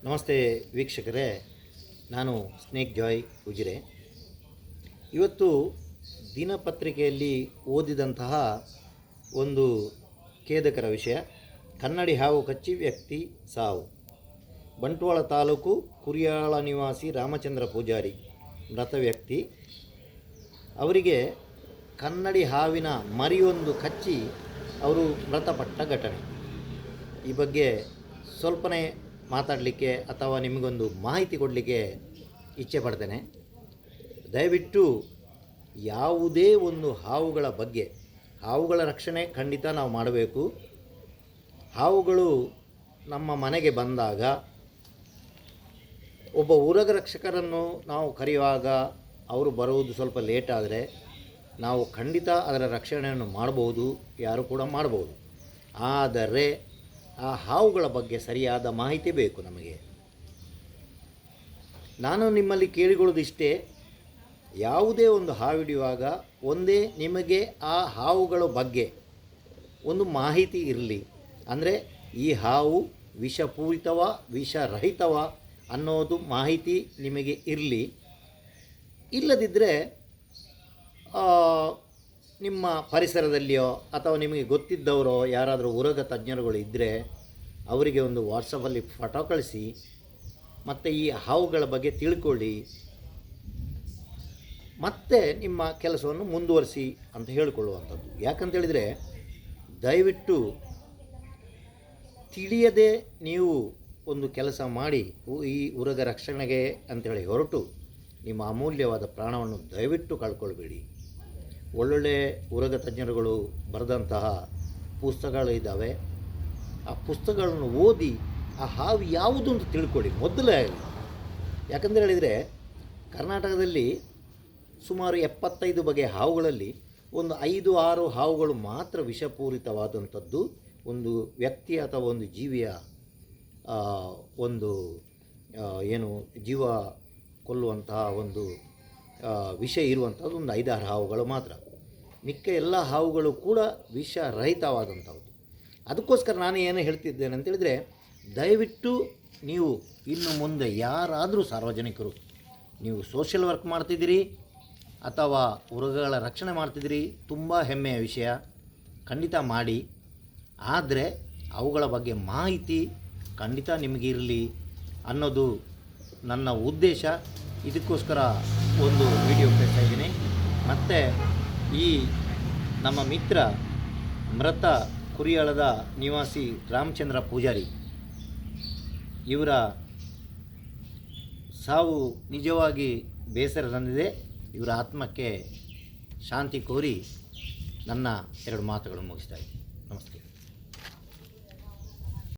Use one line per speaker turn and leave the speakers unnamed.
ನಮಸ್ತೆ ವೀಕ್ಷಕರೇ, ನಾನು ಸ್ನೇಕ್ ಜಾಯ್ ಉಜಿರೆ. ಇವತ್ತು ದಿನಪತ್ರಿಕೆಯಲ್ಲಿ ಓದಿದಂತಹ ಒಂದು ಖೇದಕರ ವಿಷಯ. ಕನ್ನಡಿ ಹಾವು ಕಚ್ಚಿ ವ್ಯಕ್ತಿ ಸಾವು. ಬಂಟ್ವಾಳ ತಾಲೂಕು ಕುರಿಯಾಳ ನಿವಾಸಿ ರಾಮಚಂದ್ರ ಪೂಜಾರಿ ಮೃತ ವ್ಯಕ್ತಿ. ಅವರಿಗೆ ಕನ್ನಡಿ ಹಾವಿನ ಮರಿಯೊಂದು ಕಚ್ಚಿ ಅವರು ಮೃತಪಟ್ಟ ಘಟನೆ. ಈ ಬಗ್ಗೆ ಸ್ವಲ್ಪನೇ ಮಾತಾಡಲಿಕ್ಕೆ ಅಥವಾ ನಿಮಗೊಂದು ಮಾಹಿತಿ ಕೊಡಲಿಕ್ಕೆ ಇಚ್ಛೆ ಪಡ್ತೇನೆ. ದಯವಿಟ್ಟು ಯಾವುದೇ ಒಂದು ಹಾವುಗಳ ಬಗ್ಗೆ, ಹಾವುಗಳ ರಕ್ಷಣೆ ಖಂಡಿತ ನಾವು ಮಾಡಬೇಕು. ಹಾವುಗಳು ನಮ್ಮ ಮನೆಗೆ ಬಂದಾಗ ಒಬ್ಬ ಉರಗ ರಕ್ಷಕರನ್ನು ನಾವು ಕರೆಯುವಾಗ ಅವರು ಬರುವುದು ಸ್ವಲ್ಪ ಲೇಟ್ ಆದರೆ ನಾವು ಖಂಡಿತ ಅದರ ರಕ್ಷಣೆಯನ್ನು ಮಾಡಬಹುದು, ಯಾರು ಕೂಡ ಮಾಡಬಹುದು. ಆದರೆ ಆ ಹಾವುಗಳ ಬಗ್ಗೆ ಸರಿಯಾದ ಮಾಹಿತಿ ಬೇಕು ನಮಗೆ. ನಾನು ನಿಮ್ಮಲ್ಲಿ ಕೇಳಿಕೊಳ್ಳೋದಿಷ್ಟೇ, ಯಾವುದೇ ಒಂದು ಹಾವು ಹಿಡಿಯುವಾಗ ಒಂದೇ ನಿಮಗೆ ಆ ಹಾವುಗಳ ಬಗ್ಗೆ ಒಂದು ಮಾಹಿತಿ ಇರಲಿ. ಅಂದರೆ ಈ ಹಾವು ವಿಷಪೂರಿತವ ವಿಷರಹಿತವ ಅನ್ನೋದು ಮಾಹಿತಿ ನಿಮಗೆ ಇರಲಿ. ಇಲ್ಲದಿದ್ದರೆ ನಿಮ್ಮ ಪರಿಸರದಲ್ಲಿಯೋ ಅಥವಾ ನಿಮಗೆ ಗೊತ್ತಿದ್ದವರೋ ಯಾರಾದರೂ ಉರಗ ತಜ್ಞರುಗಳು ಇದ್ದರೆ ಅವರಿಗೆ ಒಂದು ವಾಟ್ಸಪ್ಪಲ್ಲಿ ಫೋಟೋ ಕಳಿಸಿ, ಮತ್ತು ಈ ಹಾವುಗಳ ಬಗ್ಗೆ ತಿಳ್ಕೊಳ್ಳಿ, ಮತ್ತು ನಿಮ್ಮ ಕೆಲಸವನ್ನು ಮುಂದುವರಿಸಿ ಅಂತ ಹೇಳಿಕೊಳ್ಳುವಂಥದ್ದು. ಯಾಕಂತೇಳಿದರೆ, ದಯವಿಟ್ಟು ತಿಳಿಯದೆ ನೀವು ಒಂದು ಕೆಲಸ ಮಾಡಿ ಈ ಉರಗ ರಕ್ಷಣೆಗೆ ಅಂಥೇಳಿ ಹೊರಟು ನಿಮ್ಮ ಅಮೂಲ್ಯವಾದ ಪ್ರಾಣವನ್ನು ದಯವಿಟ್ಟು ಕಳ್ಕೊಳ್ಬೇಡಿ. ಒಳ್ಳೊಳ್ಳೆ ಉರಗ ತಜ್ಞರುಗಳು ಬರೆದಂತಹ ಪುಸ್ತಕಗಳು ಇದ್ದಾವೆ. ಆ ಪುಸ್ತಕಗಳನ್ನು ಓದಿ ಆ ಹಾವು ಯಾವುದು ಅಂತ ತಿಳ್ಕೊಳ್ಳಿ ಮೊದಲೇ. ಯಾಕಂದರೆ ಹೇಳಿದರೆ, ಕರ್ನಾಟಕದಲ್ಲಿ ಸುಮಾರು 75 ಬಗೆಯ ಹಾವುಗಳಲ್ಲಿ ಒಂದು 5-6 ಹಾವುಗಳು ಮಾತ್ರ ವಿಷಪೂರಿತವಾದಂಥದ್ದು ಒಂದು ವ್ಯಕ್ತಿ ಅಥವಾ ಒಂದು ಜೀವಿಯ ಒಂದು ಜೀವ ಕೊಲ್ಲುವಂತಹ ಒಂದು ವಿಷ ಇರುವಂಥದ್ದು ಒಂದು 5-6 ಹಾವುಗಳು ಮಾತ್ರ. ಮಿಕ್ಕ ಎಲ್ಲ ಹಾವುಗಳು ಕೂಡ ವಿಷರಹಿತವಾದಂಥವು. ಅದಕ್ಕೋಸ್ಕರ ನಾನು ಏನು ಹೇಳ್ತಿದ್ದೇನೆ ಅಂತೇಳಿದರೆ, ದಯವಿಟ್ಟು ನೀವು ಇನ್ನು ಮುಂದೆ ಯಾರಾದರೂ ಸಾರ್ವಜನಿಕರು ನೀವು ಸೋಷಿಯಲ್ ವರ್ಕ್ ಮಾಡ್ತಿದ್ದೀರಿ ಅಥವಾ ಉರಗಗಳ ರಕ್ಷಣೆ ಮಾಡ್ತಿದ್ದೀರಿ, ತುಂಬ ಹೆಮ್ಮೆಯ ವಿಷಯ, ಖಂಡಿತ ಮಾಡಿ. ಆದರೆ ಅವುಗಳ ಬಗ್ಗೆ ಮಾಹಿತಿ ಖಂಡಿತ ನಿಮಗಿರಲಿ ಅನ್ನೋದು ನನ್ನ ಉದ್ದೇಶ. ಇದಕ್ಕೋಸ್ಕರ ಒಂದು ವಿಡಿಯೋ ಕಳಿಸ್ತಾ ಇದ್ದೀನಿ. ಮತ್ತು ಈ ನಮ್ಮ ಮಿತ್ರ ಮೃತ ಕುರಿಯಾಳದ ನಿವಾಸಿ ರಾಮಚಂದ್ರ ಪೂಜಾರಿ ಇವರ ಸಾವು ನಿಜವಾಗಿ ಬೇಸರ ತಂದಿದೆ. ಇವರ ಆತ್ಮಕ್ಕೆ ಶಾಂತಿ ಕೋರಿ ನನ್ನ 2 ಮಾತುಗಳನ್ನು ಮುಗಿಸ್ತಾ ಇದ್ದೀನಿ. ನಮಸ್ತೆ.